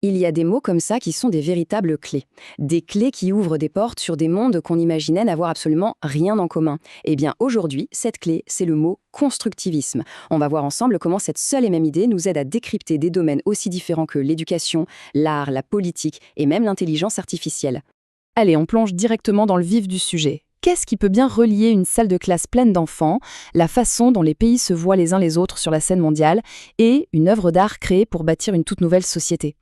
Il y a des mots comme ça qui sont des véritables clés. Des clés qui ouvrent des portes sur des mondes qu'on imaginait n'avoir absolument rien en commun. Eh bien, aujourd'hui, cette clé, c'est le mot constructivisme. On va voir ensemble comment cette seule et même idée nous aide à décrypter des domaines aussi différents que l'éducation, l'art, la politique et même l'intelligence artificielle. Allez, on plonge directement dans le vif du sujet. Qu'est-ce qui peut bien relier une salle de classe pleine d'enfants, la façon dont les pays se voient les uns les autres sur la scène mondiale, et une œuvre d'art créée pour bâtir une toute nouvelle société?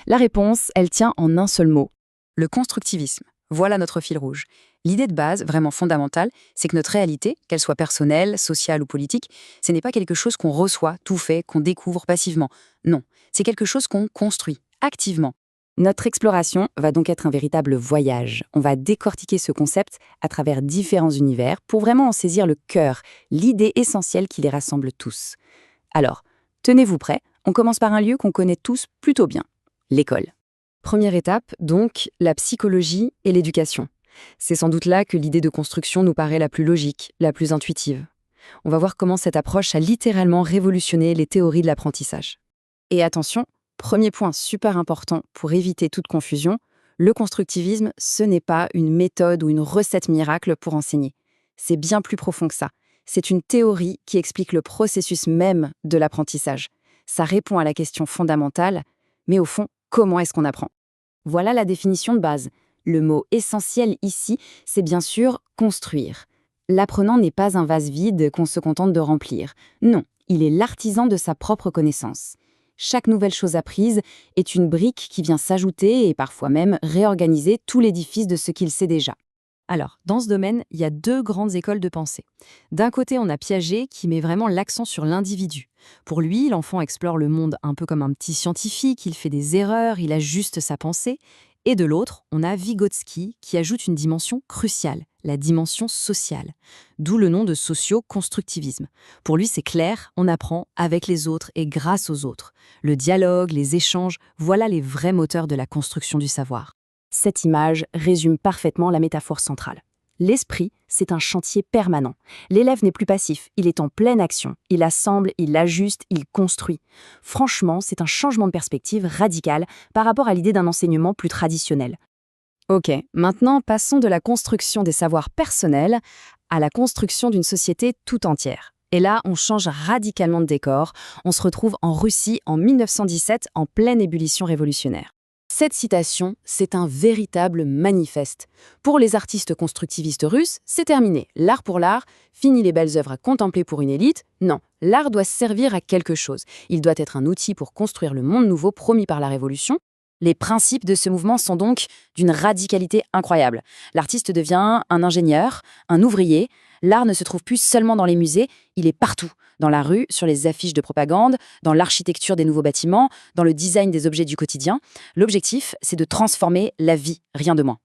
La réponse, elle tient en un seul mot. Le constructivisme. Voilà notre fil rouge. L'idée de base, vraiment fondamentale, c'est que notre réalité, qu'elle soit personnelle, sociale ou politique, ce n'est pas quelque chose qu'on reçoit, tout fait, qu'on découvre passivement. Non, c'est quelque chose qu'on construit, activement. Notre exploration va donc être un véritable voyage. On va décortiquer ce concept à travers différents univers pour vraiment en saisir le cœur, l'idée essentielle qui les rassemble tous. Alors, tenez-vous prêts, on commence par un lieu qu'on connaît tous plutôt bien, l'école. Première étape, donc, la psychologie et l'éducation. C'est sans doute là que l'idée de construction nous paraît la plus logique, la plus intuitive. On va voir comment cette approche a littéralement révolutionné les théories de l'apprentissage. Et attention, premier point super important pour éviter toute confusion, le constructivisme, ce n'est pas une méthode ou une recette miracle pour enseigner. C'est bien plus profond que ça. C'est une théorie qui explique le processus même de l'apprentissage. Ça répond à la question fondamentale, mais au fond, comment est-ce qu'on apprend? Voilà la définition de base. Le mot essentiel ici, c'est bien sûr construire. L'apprenant n'est pas un vase vide qu'on se contente de remplir. Non, il est l'artisan de sa propre connaissance. Chaque nouvelle chose apprise est une brique qui vient s'ajouter et parfois même réorganiser tout l'édifice de ce qu'il sait déjà. Alors, dans ce domaine, il y a deux grandes écoles de pensée. D'un côté, on a Piaget qui met vraiment l'accent sur l'individu. Pour lui, l'enfant explore le monde un peu comme un petit scientifique, il fait des erreurs, il ajuste sa pensée. Et de l'autre, on a Vygotsky qui ajoute une dimension cruciale, la dimension sociale. D'où le nom de socio-constructivisme. Pour lui, c'est clair, on apprend avec les autres et grâce aux autres. Le dialogue, les échanges, voilà les vrais moteurs de la construction du savoir. Cette image résume parfaitement la métaphore centrale. L'esprit, c'est un chantier permanent. L'élève n'est plus passif, il est en pleine action. Il assemble, il ajuste, il construit. Franchement, c'est un changement de perspective radical par rapport à l'idée d'un enseignement plus traditionnel. Ok, maintenant passons de la construction des savoirs personnels à la construction d'une société tout entière. Et là, on change radicalement de décor. On se retrouve en Russie en 1917, en pleine ébullition révolutionnaire. Cette citation, c'est un véritable manifeste. Pour les artistes constructivistes russes, c'est terminé. L'art pour l'art, fini les belles œuvres à contempler pour une élite. Non, l'art doit servir à quelque chose. Il doit être un outil pour construire le monde nouveau promis par la Révolution. Les principes de ce mouvement sont donc d'une radicalité incroyable. L'artiste devient un ingénieur, un ouvrier. L'art ne se trouve plus seulement dans les musées, il est partout. Dans la rue, sur les affiches de propagande, dans l'architecture des nouveaux bâtiments, dans le design des objets du quotidien. L'objectif, c'est de transformer la vie, rien de moins.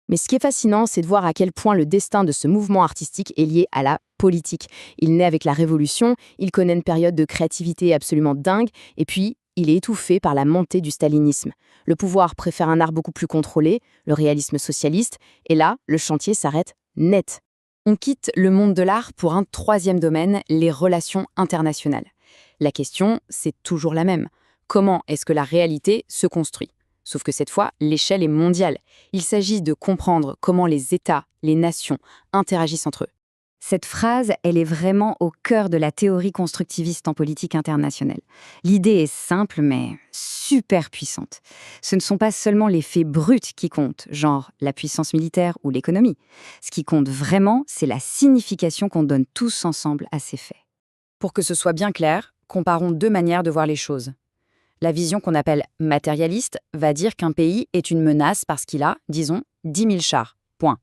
Mais ce qui est fascinant, c'est de voir à quel point le destin de ce mouvement artistique est lié à la politique. Il naît avec la Révolution, il connaît une période de créativité absolument dingue, et puis il est étouffé par la montée du stalinisme. Le pouvoir préfère un art beaucoup plus contrôlé, le réalisme socialiste, et là, le chantier s'arrête net. On quitte le monde de l'art pour un troisième domaine, les relations internationales. La question, c'est toujours la même. Comment est-ce que la réalité se construit? Sauf que cette fois, l'échelle est mondiale. Il s'agit de comprendre comment les États, les nations, interagissent entre eux. Cette phrase, elle est vraiment au cœur de la théorie constructiviste en politique internationale. L'idée est simple, mais super puissante. Ce ne sont pas seulement les faits bruts qui comptent, genre la puissance militaire ou l'économie. Ce qui compte vraiment, c'est la signification qu'on donne tous ensemble à ces faits. Pour que ce soit bien clair, comparons deux manières de voir les choses. La vision qu'on appelle matérialiste va dire qu'un pays est une menace parce qu'il a, disons, 10 000 chars. Point.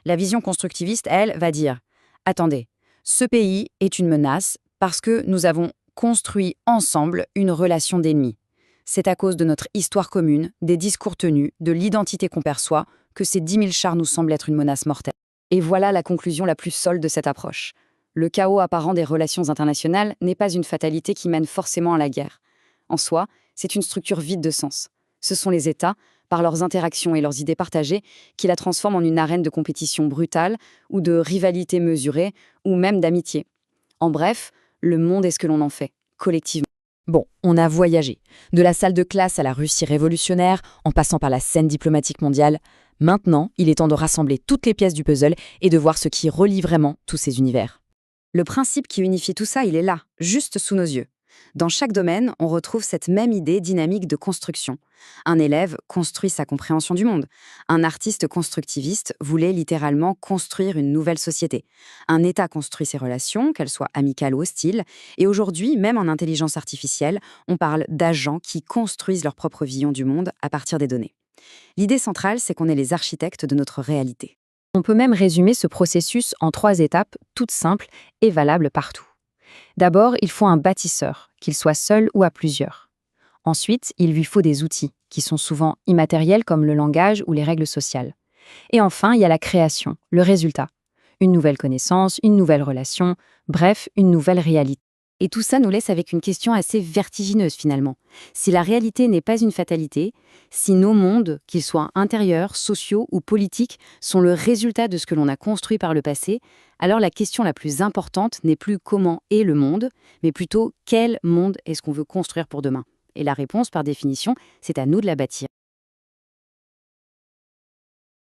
La vision constructiviste, elle, va dire « Attendez, ce pays est une menace parce que nous avons construit ensemble une relation d'ennemis. C'est à cause de notre histoire commune, des discours tenus, de l'identité qu'on perçoit, que ces 10 000 chars nous semblent être une menace mortelle. » Et voilà la conclusion la plus solide de cette approche. Le chaos apparent des relations internationales n'est pas une fatalité qui mène forcément à la guerre. En soi, c'est une structure vide de sens. Ce sont les États, par leurs interactions et leurs idées partagées, qui la transforment en une arène de compétition brutale, ou de rivalité mesurée, ou même d'amitié. En bref, le monde est ce que l'on en fait, collectivement. Bon, on a voyagé. De la salle de classe à la Russie révolutionnaire, en passant par la scène diplomatique mondiale. Maintenant, il est temps de rassembler toutes les pièces du puzzle et de voir ce qui relie vraiment tous ces univers. Le principe qui unifie tout ça, il est là, juste sous nos yeux. Dans chaque domaine, on retrouve cette même idée dynamique de construction. Un élève construit sa compréhension du monde. Un artiste constructiviste voulait littéralement construire une nouvelle société. Un État construit ses relations, qu'elles soient amicales ou hostiles. Et aujourd'hui, même en intelligence artificielle, on parle d'agents qui construisent leur propre vision du monde à partir des données. L'idée centrale, c'est qu'on est les architectes de notre réalité. On peut même résumer ce processus en 3 étapes, toutes simples et valables partout. D'abord, il faut un bâtisseur, qu'il soit seul ou à plusieurs. Ensuite, il lui faut des outils, qui sont souvent immatériels comme le langage ou les règles sociales. Et enfin, il y a la création, le résultat. Une nouvelle connaissance, une nouvelle relation, bref, une nouvelle réalité. Et tout ça nous laisse avec une question assez vertigineuse finalement. Si la réalité n'est pas une fatalité, si nos mondes, qu'ils soient intérieurs, sociaux ou politiques, sont le résultat de ce que l'on a construit par le passé, alors la question la plus importante n'est plus comment est le monde, mais plutôt quel monde est-ce qu'on veut construire pour demain. Et la réponse, par définition, c'est à nous de la bâtir.